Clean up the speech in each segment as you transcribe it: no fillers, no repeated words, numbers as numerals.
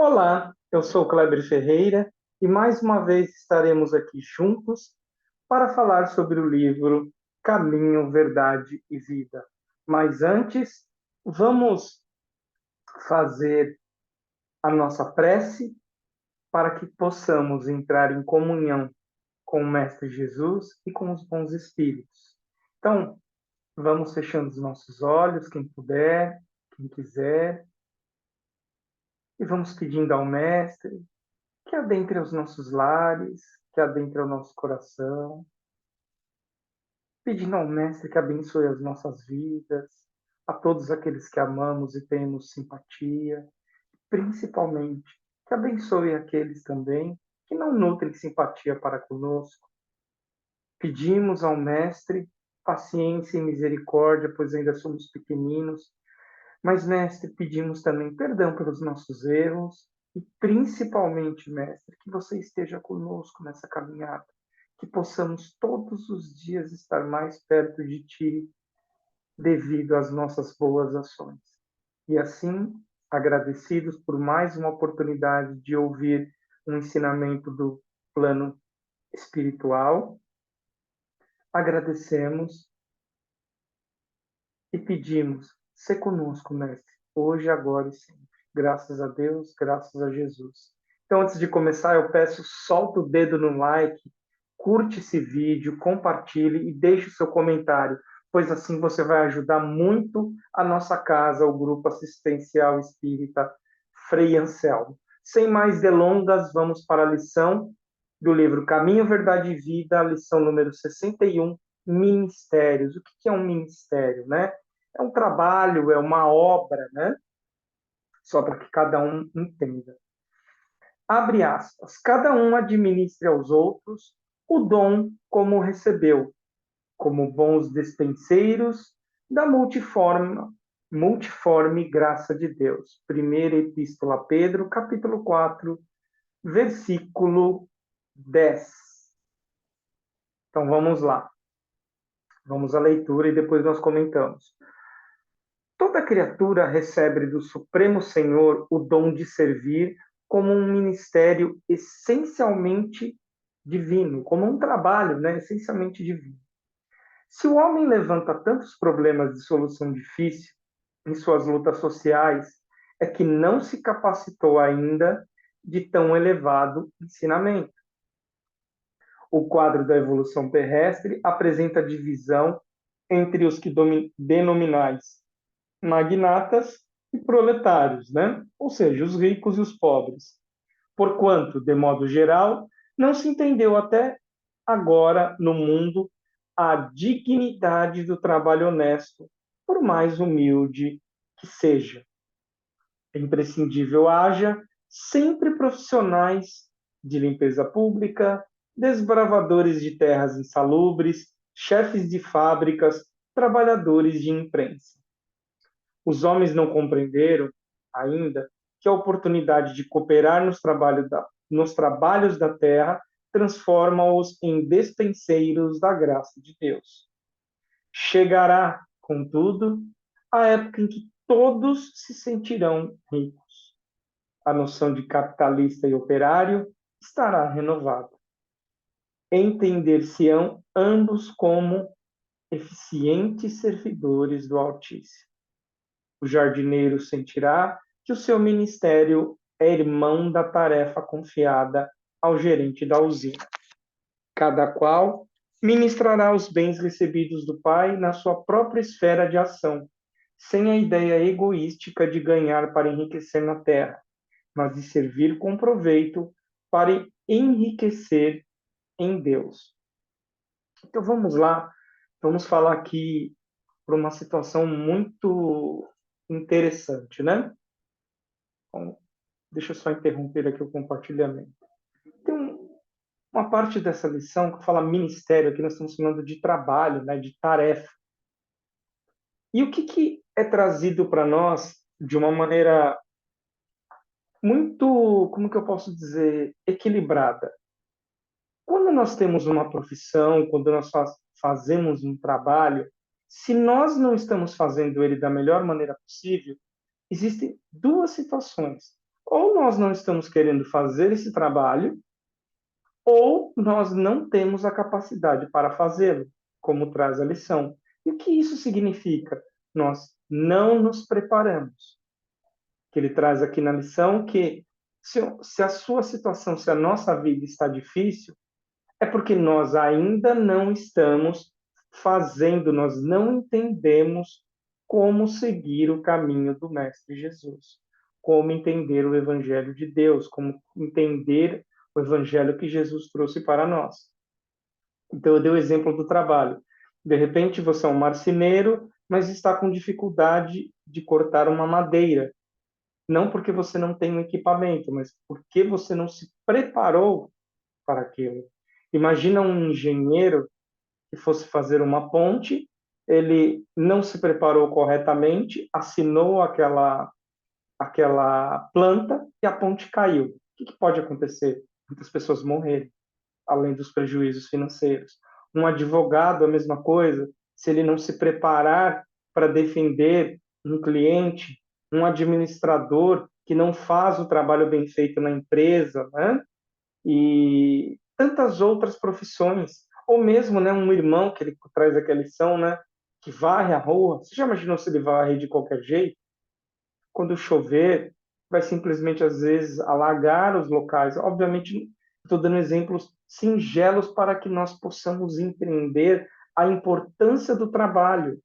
Olá, eu sou Kleber Ferreira e mais uma vez estaremos aqui juntos para falar sobre o livro Caminho, Verdade e Vida. Mas antes, vamos fazer a nossa prece para que possamos entrar em comunhão com o Mestre Jesus e com os bons espíritos. Então, vamos fechando os nossos olhos, quem puder, quem quiser, e vamos pedindo ao Mestre que adentre os nossos lares, que adentre o nosso coração, pedindo ao Mestre que abençoe as nossas vidas, a todos aqueles que amamos e temos simpatia, principalmente que abençoe aqueles também que não nutrem simpatia para conosco. Pedimos ao Mestre paciência e misericórdia, pois ainda somos pequeninos, mas, Mestre, pedimos também perdão pelos nossos erros e, principalmente, Mestre, que você esteja conosco nessa caminhada, que possamos todos os dias estar mais perto de Ti devido às nossas boas ações. E assim, agradecidos por mais uma oportunidade de ouvir um ensinamento do plano espiritual, agradecemos e pedimos, se conosco, Mestre, hoje, agora e sempre. Graças a Deus, graças a Jesus. Então, antes de começar, eu peço, solta o dedo no like, curte esse vídeo, compartilhe e deixe o seu comentário, pois assim você vai ajudar muito a nossa casa, o Grupo Assistencial Espírita Frei Anselmo. Sem mais delongas, vamos para a lição do livro Caminho, Verdade e Vida, lição número 61, Ministérios. O que é um ministério, né? É um trabalho, é uma obra, né? Só para que cada um entenda. Abre aspas. Cada um administre aos outros o dom como recebeu, como bons despenseiros da multiforme graça de Deus. Primeira Epístola a Pedro, capítulo 4, versículo 10. Então vamos lá. Vamos à leitura e depois nós comentamos. Toda criatura recebe do Supremo Senhor o dom de servir como um ministério essencialmente divino, como um trabalho, né, essencialmente divino. Se o homem levanta tantos problemas de solução difícil em suas lutas sociais, é que não se capacitou ainda de tão elevado ensinamento. O quadro da evolução terrestre apresenta divisão entre os que denominais magnatas e proletários, né? Ou seja, os ricos e os pobres. Porquanto, de modo geral, não se entendeu até agora no mundo a dignidade do trabalho honesto, por mais humilde que seja. É imprescindível haja sempre profissionais de limpeza pública, desbravadores de terras insalubres, chefes de fábricas, trabalhadores de imprensa. Os homens não compreenderam ainda que a oportunidade de cooperar nos trabalhos da terra transforma-os em despenseiros da graça de Deus. Chegará, contudo, a época em que todos se sentirão ricos. A noção de capitalista e operário estará renovada. Entender-se-ão ambos como eficientes servidores do Altíssimo. O jardineiro sentirá que o seu ministério é irmão da tarefa confiada ao gerente da usina. Cada qual ministrará os bens recebidos do Pai na sua própria esfera de ação, sem a ideia egoística de ganhar para enriquecer na terra, mas de servir com proveito para enriquecer em Deus. Então vamos lá, vamos falar aqui para uma situação muito interessante, né? Então, deixa eu só interromper aqui o compartilhamento. Tem uma parte dessa lição que fala ministério, aqui nós estamos falando de trabalho, né, de tarefa. E o que é trazido para nós de uma maneira muito, como que eu posso dizer, equilibrada? Quando nós temos uma profissão, quando nós fazemos um trabalho, se nós não estamos fazendo ele da melhor maneira possível, existem duas situações. Ou nós não estamos querendo fazer esse trabalho, ou nós não temos a capacidade para fazê-lo, como traz a lição. E o que isso significa? Nós não nos preparamos. Que ele traz aqui na lição que se a sua situação, se a nossa vida está difícil, é porque nós ainda não estamos fazendo, nós não entendemos como seguir o caminho do Mestre Jesus, como entender o Evangelho de Deus, como entender o Evangelho que Jesus trouxe para nós. Então, eu dei o exemplo do trabalho. De repente, você é um marceneiro, mas está com dificuldade de cortar uma madeira. Não porque você não tem um equipamento, mas porque você não se preparou para aquilo. Imagina um engenheiro que fosse fazer uma ponte, ele não se preparou corretamente, assinou aquela planta e a ponte caiu. O que pode acontecer? Muitas pessoas morrerem, além dos prejuízos financeiros. Um advogado, a mesma coisa, se ele não se preparar para defender um cliente, um administrador que não faz o trabalho bem feito na empresa, né? E tantas outras profissões, ou mesmo, né, um irmão que ele traz aquela lição, né, que varre a rua. Você já imaginou se ele varre de qualquer jeito? Quando chover, vai simplesmente às vezes alagar os locais. Obviamente, estou dando exemplos singelos para que nós possamos entender a importância do trabalho.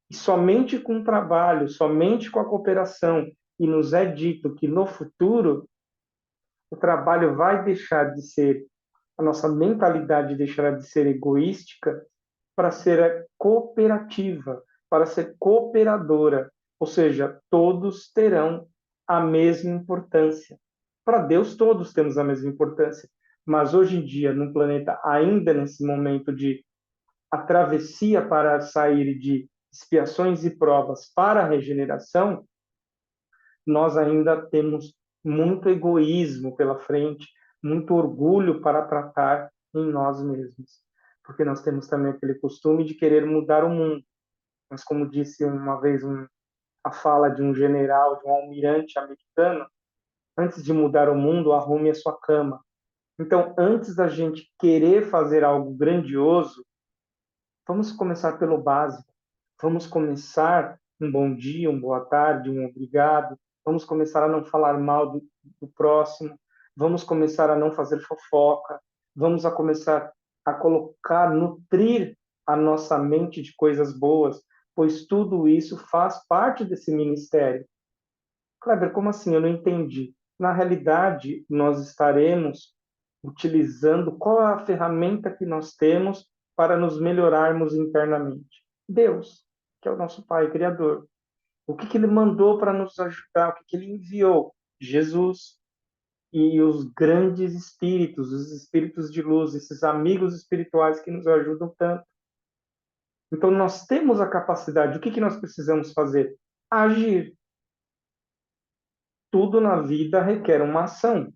E somente com o trabalho, somente com a cooperação, e nos é dito que no futuro o trabalho vai deixar de ser, a nossa mentalidade deixará de ser egoística para ser cooperativa, para ser cooperadora, ou seja, todos terão a mesma importância. Para Deus, todos temos a mesma importância, mas hoje em dia, no planeta, ainda nesse momento de a travessia para sair de expiações e provas para a regeneração, nós ainda temos muito egoísmo pela frente, muito orgulho para tratar em nós mesmos. Porque nós temos também aquele costume de querer mudar o mundo. Mas, como disse uma vez a fala de um general, de um almirante americano, antes de mudar o mundo, arrume a sua cama. Então, antes da gente querer fazer algo grandioso, vamos começar pelo básico. Vamos começar um bom dia, uma boa tarde, um obrigado. Vamos começar a não falar mal do próximo. Vamos começar a não fazer fofoca. Vamos a começar a colocar, nutrir a nossa mente de coisas boas, pois tudo isso faz parte desse ministério. Kleber, como assim? Eu não entendi. Na realidade, nós estaremos utilizando qual é a ferramenta que nós temos para nos melhorarmos internamente? Deus, que é o nosso Pai Criador. O que Ele mandou para nos ajudar? O que Ele enviou? Jesus e os grandes espíritos, os espíritos de luz, esses amigos espirituais que nos ajudam tanto. Então, nós temos a capacidade. O que nós precisamos fazer? Agir. Tudo na vida requer uma ação.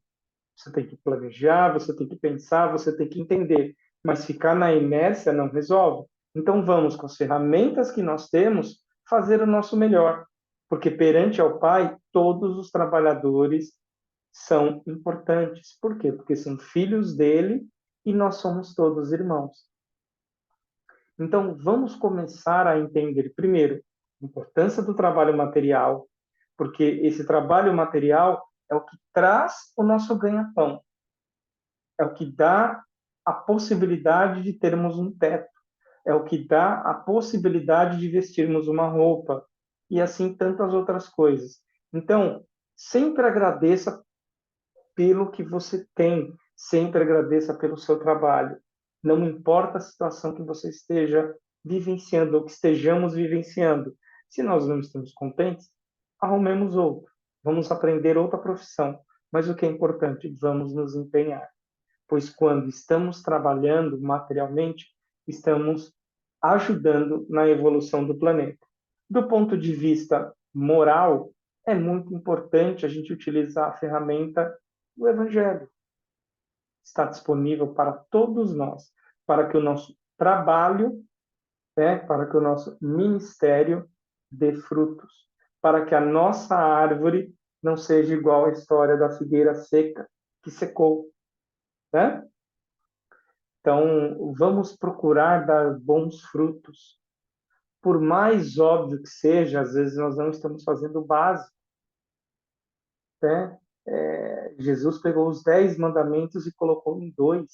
Você tem que planejar, você tem que pensar, você tem que entender. Mas ficar na inércia não resolve. Então vamos, com as ferramentas que nós temos, fazer o nosso melhor. Porque perante ao Pai, todos os trabalhadores são importantes. Por quê? Porque são filhos dele e nós somos todos irmãos. Então vamos começar a entender, primeiro, a importância do trabalho material, porque esse trabalho material é o que traz o nosso ganha-pão, é o que dá a possibilidade de termos um teto, é o que dá a possibilidade de vestirmos uma roupa, e assim tantas outras coisas. Então, sempre agradeça pelo que você tem, sempre agradeça pelo seu trabalho. Não importa a situação que você esteja vivenciando ou que estejamos vivenciando. Se nós não estamos contentes, arrumemos outro. Vamos aprender outra profissão. Mas o que é importante, vamos nos empenhar, pois quando estamos trabalhando materialmente, estamos ajudando na evolução do planeta. Do ponto de vista moral, é muito importante a gente utilizar a ferramenta do Evangelho. Está disponível para todos nós, para que o nosso trabalho, para que o nosso ministério dê frutos, para que a nossa árvore não seja igual à história da figueira seca que secou, né? Então, vamos procurar dar bons frutos. Por mais óbvio que seja, às vezes nós não estamos fazendo o básico, né? Jesus pegou os 10 mandamentos e colocou em 2.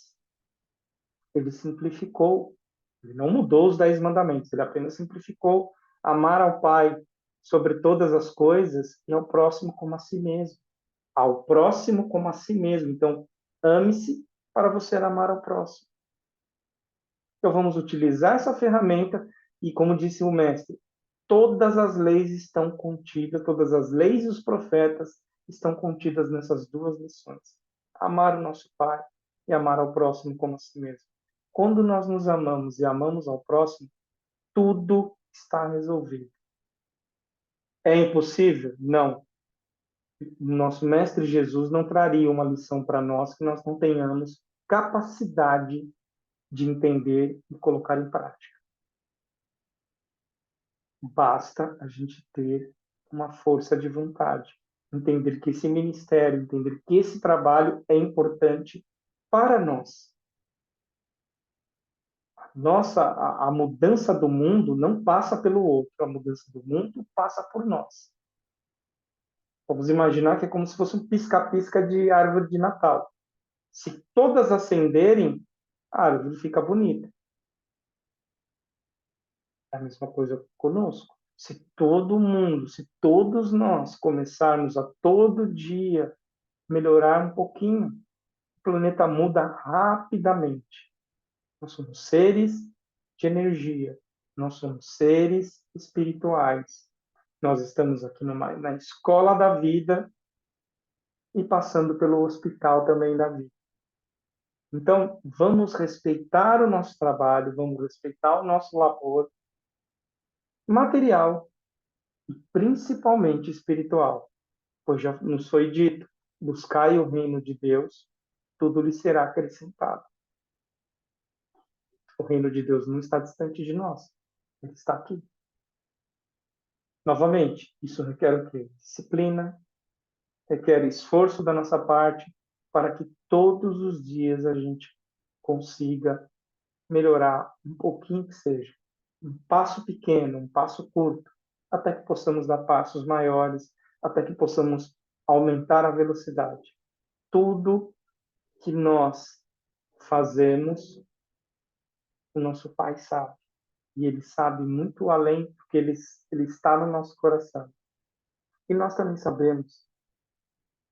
Ele simplificou. Ele não mudou os 10 mandamentos, ele apenas simplificou. Amar ao Pai sobre todas as coisas e ao próximo como a si mesmo. Ao próximo como a si mesmo. Então, ame-se para você amar ao próximo. Então, vamos utilizar essa ferramenta e, como disse o mestre, todas as leis estão contidas, todas as leis e os profetas estão contidas nessas 2 lições. Amar o nosso Pai e amar ao próximo como a si mesmo. Quando nós nos amamos e amamos ao próximo, tudo está resolvido. É impossível? Não. Nosso Mestre Jesus não traria uma lição para nós que nós não tenhamos capacidade de entender e colocar em prática. Basta a gente ter uma força de vontade, entender que esse ministério, entender que esse trabalho é importante para nós. A mudança do mundo não passa pelo outro, a mudança do mundo passa por nós. Vamos imaginar que é como se fosse um pisca-pisca de árvore de Natal. Se todas acenderem, a árvore fica bonita. É a mesma coisa conosco. Se todo mundo, se todos nós começarmos a todo dia melhorar um pouquinho, o planeta muda rapidamente. Nós somos seres de energia, nós somos seres espirituais. Nós estamos aqui na escola da vida e passando pelo hospital também da vida. Então, vamos respeitar o nosso trabalho, vamos respeitar o nosso labor material e principalmente espiritual, pois já nos foi dito, buscai o reino de Deus, tudo lhe será acrescentado. O reino de Deus não está distante de nós, ele está aqui. Novamente, isso requer o quê? Disciplina, requer esforço da nossa parte para que todos os dias a gente consiga melhorar um pouquinho que seja. Um passo pequeno, um passo curto, até que possamos dar passos maiores, até que possamos aumentar a velocidade. Tudo que nós fazemos, o nosso Pai sabe. E Ele sabe muito além, porque ele está no nosso coração. E nós também sabemos.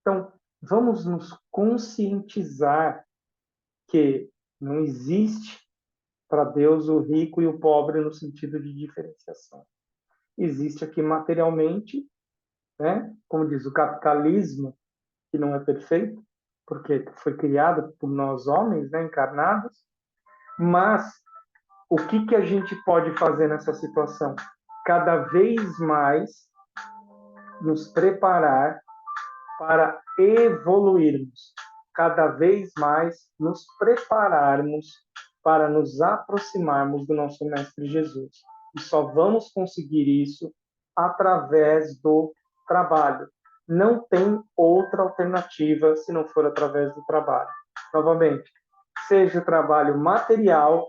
Então, vamos nos conscientizar que não existe para Deus o rico e o pobre no sentido de diferenciação. Existe aqui materialmente, né? Como diz o capitalismo, que não é perfeito, porque foi criado por nós homens, né, encarnados, mas o que a gente pode fazer nessa situação? Cada vez mais nos preparar para evoluirmos, cada vez mais nos prepararmos para nos aproximarmos do nosso Mestre Jesus. E só vamos conseguir isso através do trabalho. Não tem outra alternativa se não for através do trabalho. Novamente, seja o trabalho material,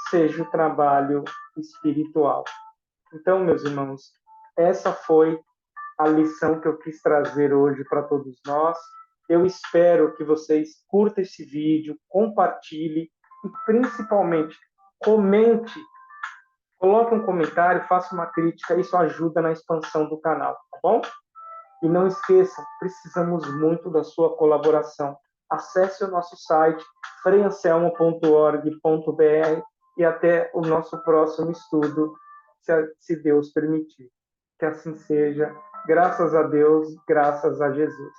seja o trabalho espiritual. Então, meus irmãos, essa foi a lição que eu quis trazer hoje para todos nós. Eu espero que vocês curtam esse vídeo, compartilhem e, principalmente, comente. Coloque um comentário, faça uma crítica, isso ajuda na expansão do canal, tá bom? E não esqueçam, precisamos muito da sua colaboração. Acesse o nosso site, freianselmo.org.br e até o nosso próximo estudo, se Deus permitir. Que assim seja. Graças a Deus, graças a Jesus.